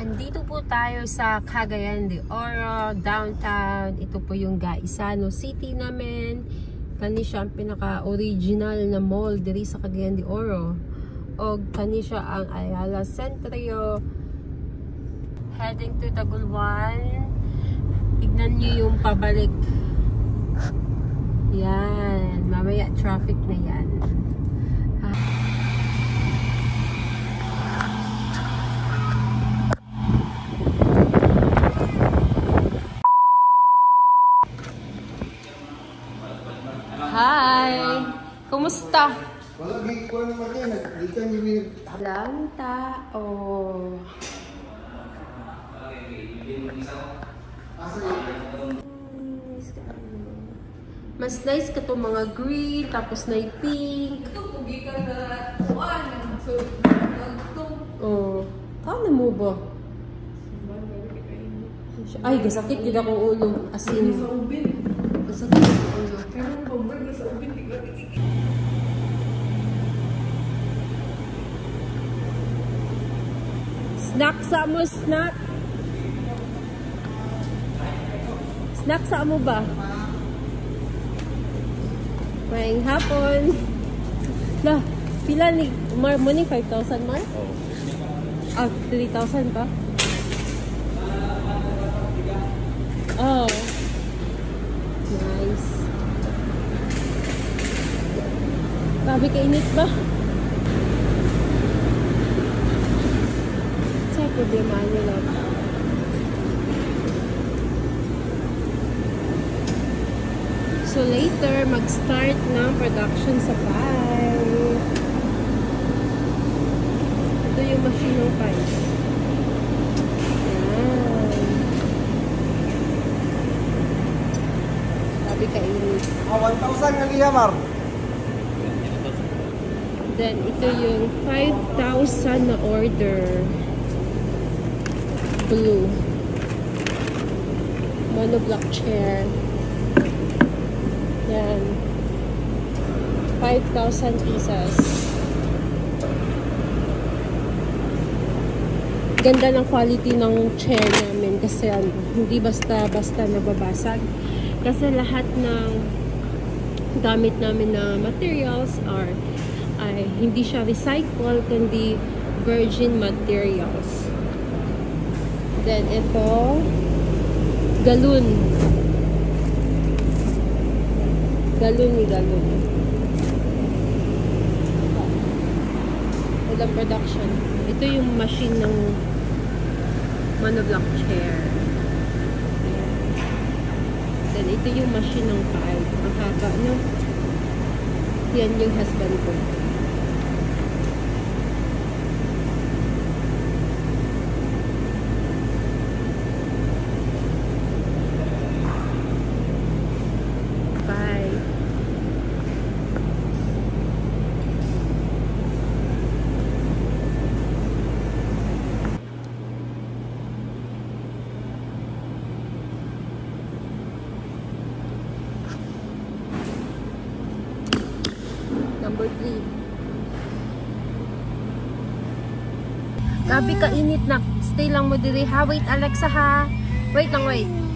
Nandito po tayo sa Cagayan de Oro, downtown. Ito po yung Gaisano City namin. Kani siya ang pinaka-original na mall diri sa Cagayan de Oro. O kani siya ang Ayala Centro. Heading to Tagulwan. Tignan nyo yung pabalik. Yan. Mamaya traffic na yan. Hi! Kumusta? Wala, ko naman yan. Nagdikan yung Walang tao. Mas nice ka to mga green, tapos na pink. Ito, pugi ka na kuwan. So, Oh, kano mo ba? Ay, gasakit din akong ulo. As in, sa ubin. gasakit akong ulo. Kaya nang pabag na sa ubin, tigla. Snack sa mo, snack. Snack sa mo ba? Maayong hapon. Lah, pila ni morning 5,000 man? Ah, 3,000 pa? Oh. Nice. Grabe kainit ba? Sa problema nyo lang. So later, mag-start ng production sa pie. Ito yung machine ng pie. Yan. Sabi kainit. 1,000 nga liya, Mar. Then, ito yung 5,000 na order. Blue. Monoblock chair. Yan. 5,000 pieces. Ganda ng quality ng chair namin kasi hindi basta-basta nababasag. Kasi lahat ng gamit namin na materials ay hindi siya recycle kundi virgin materials. Then ito, galon. Galon ni galon. Walang production. Ito yung machine ng monoblock chair. Then ito yung machine ng pie. Ang haba, no? Yan yung husband ko. Number 3. Grabe ka init na. Stay lang mo diri ha. Wait Alexa ha. Wait lang, wait.